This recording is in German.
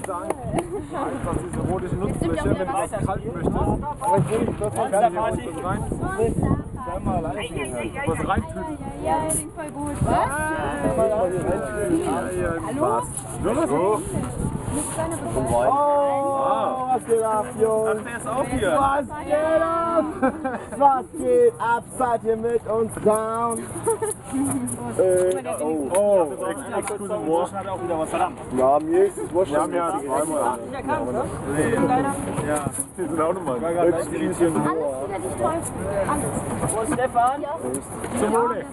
Dank. Einfach diese rote Nutzfläche, wenn du was kalt möchtest. Aber ich will nicht trotzdem Was rein? Was reintüten. Ja, klingt voll gut. Was? Hallo? So. Oh, was geht ab, Jungs? Ach, der ist auch hier. Was geht ab? Was geht ab? Seid ihr mit uns down? Oh, exclusive War. Hat auch wieder was verdammt. Ja, mir ist es wurscht. Wir haben ja zweimal. Ja, die sind auch nochmal. Alles wieder die Teufel. Alles. Wo ist Stefan? Zum Wohle.